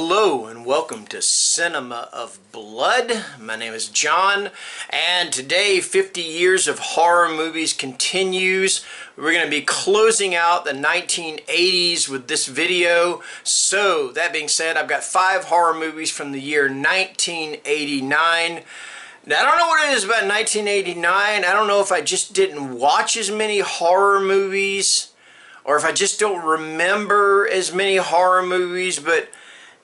Hello and welcome to Cinema of Blood. My name is John, and today 50 years of horror movies continues. We're going to be closing out the 1980s with this video. So that being said, I've got 5 horror movies from the year 1989. Now, I don't know what it is about 1989. I don't know if I just didn't watch as many horror movies or if I just don't remember as many horror movies, but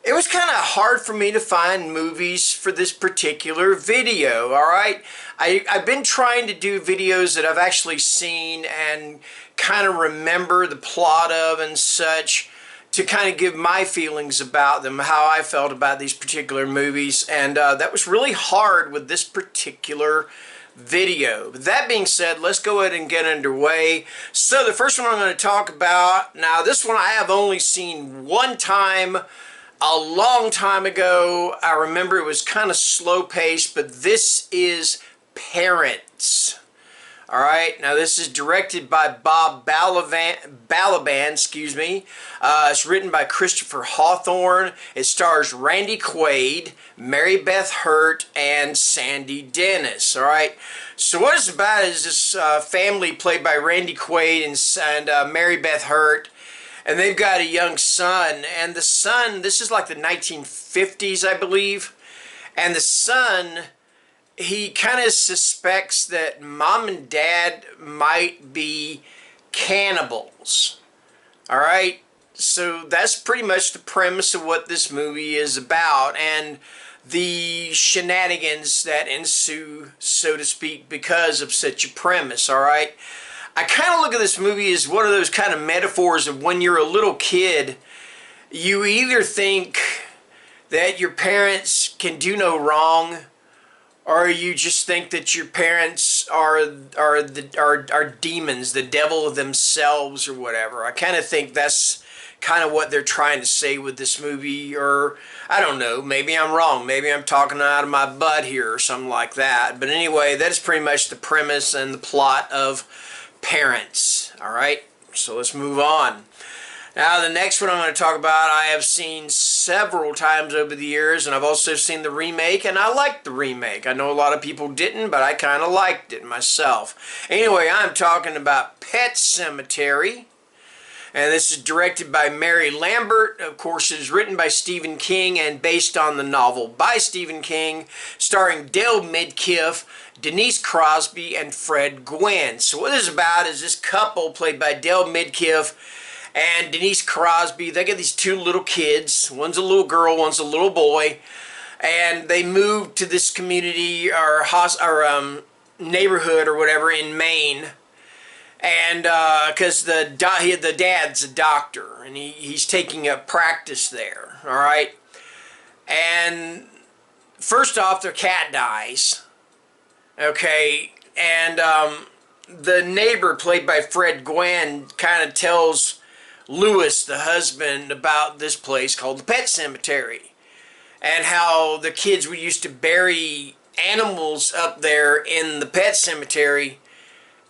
it was kind of hard for me to find movies for this particular video, alright? I've been trying to do videos that I've actually seen and kind of remember the plot of and such to kind of give my feelings about them, how I felt about these particular movies, and that was really hard with this particular video. But that being said, let's go ahead and get underway. So the first one I'm going to talk about, now this one I have only seen one time, a long time ago. I remember it was kind of slow paced, but this is Parents. Alright, now this is directed by Bob Balaban, excuse me. It's written by Christopher Hawthorne. It stars Randy Quaid, Mary Beth Hurt, and Sandy Dennis. Alright, so what it's about is this family played by Randy Quaid and Mary Beth Hurt. And they've got a young son, and the son, this is like the 1950s, I believe, and the son, he kind of suspects that mom and dad might be cannibals. Alright, so that's pretty much the premise of what this movie is about, and the shenanigans that ensue, so to speak, because of such a premise, alright? I kind of look at this movie as one of those kind of metaphors of when you're a little kid, you either think that your parents can do no wrong, or you just think that your parents are demons, the devil themselves or whatever. I kind of think that's kind of what they're trying to say with this movie, or I don't know, maybe I'm wrong, maybe I'm talking out of my butt here or something like that. But anyway, that is pretty much the premise and the plot of Parents. Alright, so let's move on. Now the next one I'm going to talk about I have seen several times over the years, and I've also seen the remake, and I liked the remake. I know a lot of people didn't, but I kind of liked it myself. Anyway, I'm talking about Pet Sematary, and this is directed by Mary Lambert. Of course, it is written by Stephen King and based on the novel by Stephen King, starring Dale Midkiff, Denise Crosby, and Fred Gwynne. So what this is about is this couple played by Dale Midkiff and Denise Crosby. They get these 2 little kids. One's a little girl, one's a little boy. And they move to this community or neighborhood or whatever in Maine. And because the dad's a doctor and he's taking up practice there. Alright. And first off, their cat dies. Okay, and the neighbor, played by Fred Gwynne, kind of tells Lewis, the husband, about this place called the Pet Cemetery, and how the kids would used to bury animals up there in the pet cemetery,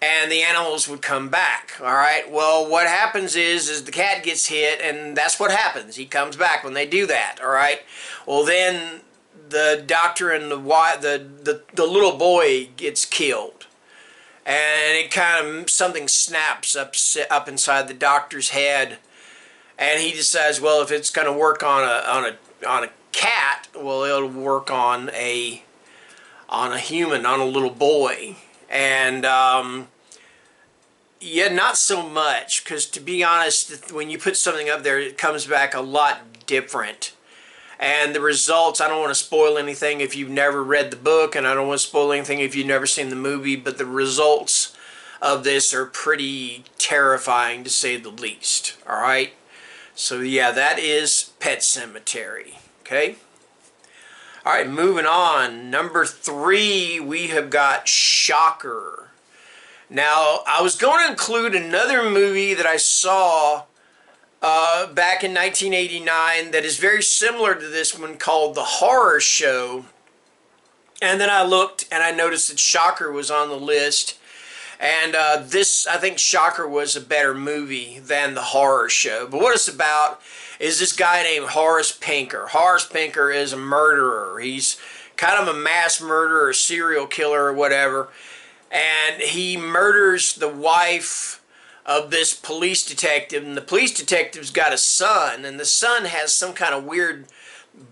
and the animals would come back. Alright, well, what happens is the cat gets hit, and that's what happens. He comes back when they do that. Alright, well, then the doctor and the little boy gets killed, and it kind of something snaps up inside the doctor's head, and he decides, well, if it's going to work on a cat, well, it'll work on a human, on a little boy. And yeah, not so much, because to be honest, when you put something up there, it comes back a lot different. And the results, I don't want to spoil anything if you've never read the book, and I don't want to spoil anything if you've never seen the movie, but the results of this are pretty terrifying, to say the least. Alright? So yeah, that is Pet Sematary. Okay? Alright, moving on. Number 3, we have got Shocker. Now, I was going to include another movie that I saw back in 1989 that is very similar to this one, called The Horror Show. And then I looked and I noticed that Shocker was on the list. And this, I think Shocker was a better movie than the horror show. But what it's about is this guy named Horace Pinker. Horace Pinker is a murderer. He's kind of a mass murderer, serial killer, or whatever. And he murders the wife of this police detective. And the police detective's got a son. And the son has some kind of weird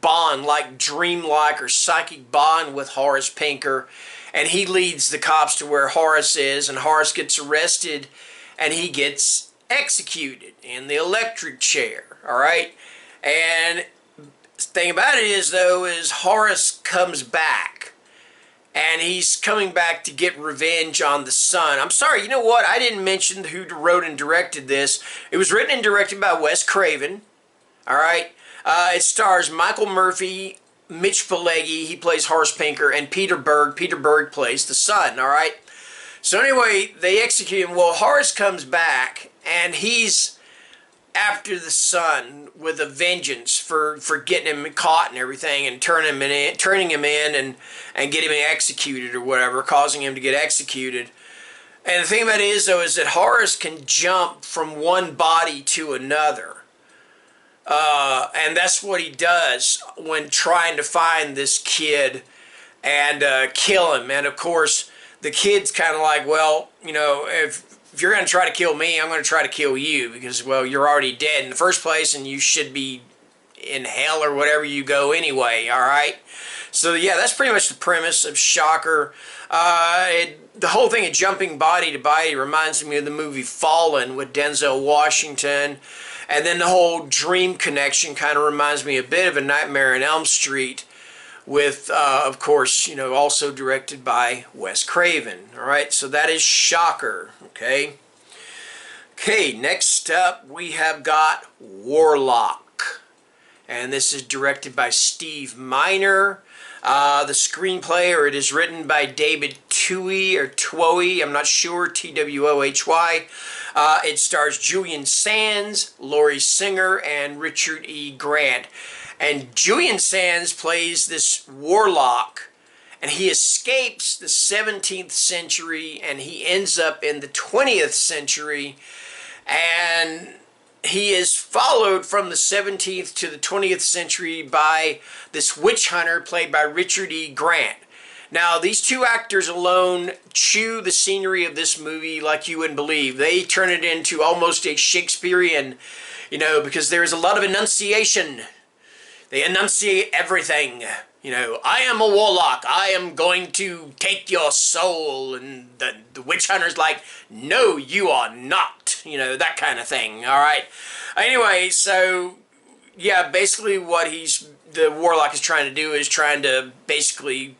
bond, like dreamlike or psychic bond with Horace Pinker. And he leads the cops to where Horace is, and Horace gets arrested, and he gets executed in the electric chair, all right? And the thing about it is, though, is Horace comes back, and he's coming back to get revenge on the son. I'm sorry, you know what? I didn't mention who wrote and directed this. It was written and directed by Wes Craven, all right? It stars Michael Murphy, Mitch Pileggi, he plays Horace Pinker, and Peter Berg. Peter Berg plays the son, all right? So anyway, they execute him. Well, Horace comes back, and he's after the son with a vengeance for getting him caught and everything, and turning him in and getting him executed or whatever, causing him to get executed. And the thing about it is, though, is that Horace can jump from one body to another. And that's what he does when trying to find this kid and kill him. And of course, the kid's kind of like, well, you know, if you're going to try to kill me, I'm going to try to kill you because, well, you're already dead in the first place and you should be in hell or whatever you go anyway, all right? So, yeah, that's pretty much the premise of Shocker. The whole thing of jumping body to body reminds me of the movie Fallen with Denzel Washington. And then the whole dream connection kind of reminds me a bit of A Nightmare on Elm Street with, of course, you know, also directed by Wes Craven. All right, so that is Shocker, okay? Okay, next up we have got Warlock. And this is directed by Steve Miner. The screenplay, or it is written by David Twohy, I'm not sure, T-W-O-H-Y. It stars Julian Sands, Laurie Singer, and Richard E. Grant. And Julian Sands plays this warlock, and he escapes the 17th century, and he ends up in the 20th century, and he is followed from the 17th to the 20th century by this witch hunter played by Richard E. Grant. Now, these two actors alone chew the scenery of this movie like you wouldn't believe. They turn it into almost a Shakespearean, you know, because there's a lot of enunciation. They enunciate everything. You know, I am a warlock. I am going to take your soul. And the witch hunter's like, no, you are not. You know, that kind of thing. All right. Anyway, so, yeah, basically what the warlock is trying to do is trying to basically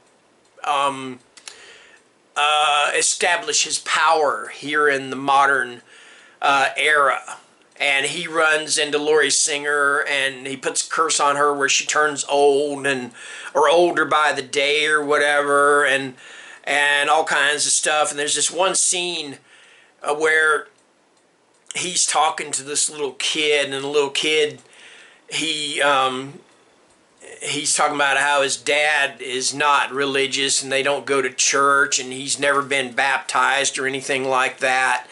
establish his power here in the modern era. And he runs into Laurie Singer, and he puts a curse on her where she turns old or older by the day or whatever, and all kinds of stuff. And there's this one scene where he's talking to this little kid, and the little kid, he's talking about how his dad is not religious, and they don't go to church, and he's never been baptized or anything like that.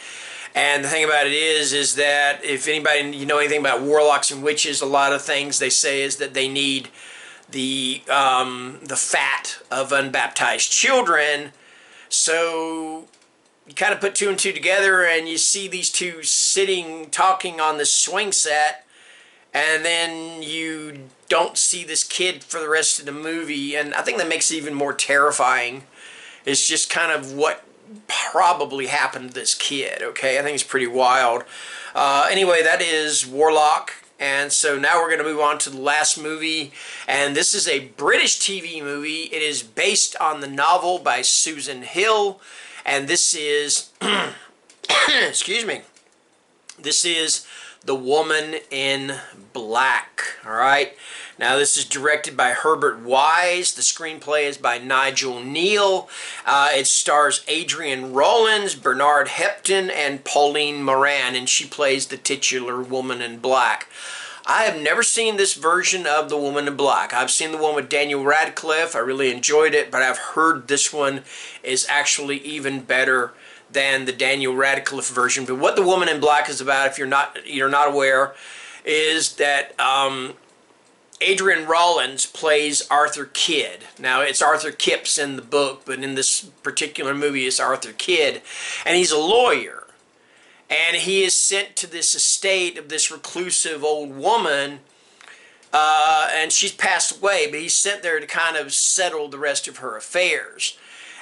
And the thing about it is that if anybody, you know anything about warlocks and witches, a lot of things they say is that they need the fat of unbaptized children. So you kind of put two and two together, and you see these two sitting, talking on the swing set, and then you don't see this kid for the rest of the movie. And I think that makes it even more terrifying. It's just kind of what probably happened to this kid, okay? I think it's pretty wild. Anyway, that is Warlock. And so now we're going to move on to the last movie. And this is a British TV movie. It is based on the novel by Susan Hill. And this is, excuse me, this is The Woman in Black, all right? Now, this is directed by Herbert Wise. The screenplay is by Nigel Neal. It stars Adrienne Rollins, Bernard Hepton, and Pauline Moran, and she plays the titular Woman in Black. I have never seen this version of The Woman in Black. I've seen the one with Daniel Radcliffe. I really enjoyed it, but I've heard this one is actually even better than the Daniel Radcliffe version. But what The Woman in Black is about, if you're not aware, is that Adrian Rollins plays Arthur Kidd. Now, it's Arthur Kipps in the book, but in this particular movie, it's Arthur Kidd. And he's a lawyer. And he is sent to this estate of this reclusive old woman, and she's passed away, but he's sent there to kind of settle the rest of her affairs.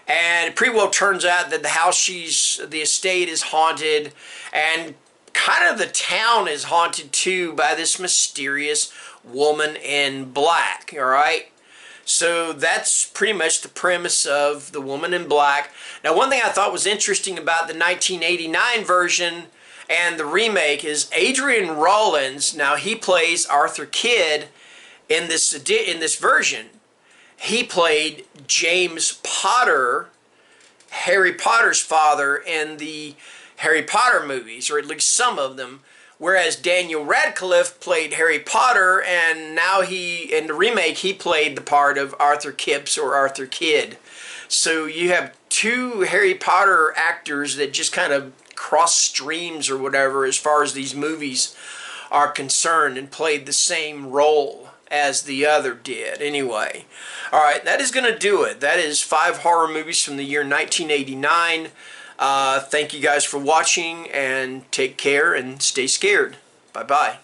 And it pretty well turns out that the estate is haunted, and kind of the town is haunted too by this mysterious woman in black, all right? So that's pretty much the premise of The Woman in Black. Now, one thing I thought was interesting about the 1989 version and the remake is Adrian Rollins. Now, he plays Arthur Kidd in this version. He played James Potter, Harry Potter's father, in the Harry Potter movies, or at least some of them, whereas Daniel Radcliffe played Harry Potter, and now in the remake, he played the part of Arthur Kipps or Arthur Kidd. So you have two Harry Potter actors that just kind of cross streams or whatever as far as these movies are concerned, and played the same role as the other did. Anyway, all right, that is going to do it. That is 5 horror movies from the year 1989. Thank you guys for watching, and take care and stay scared. Bye-bye.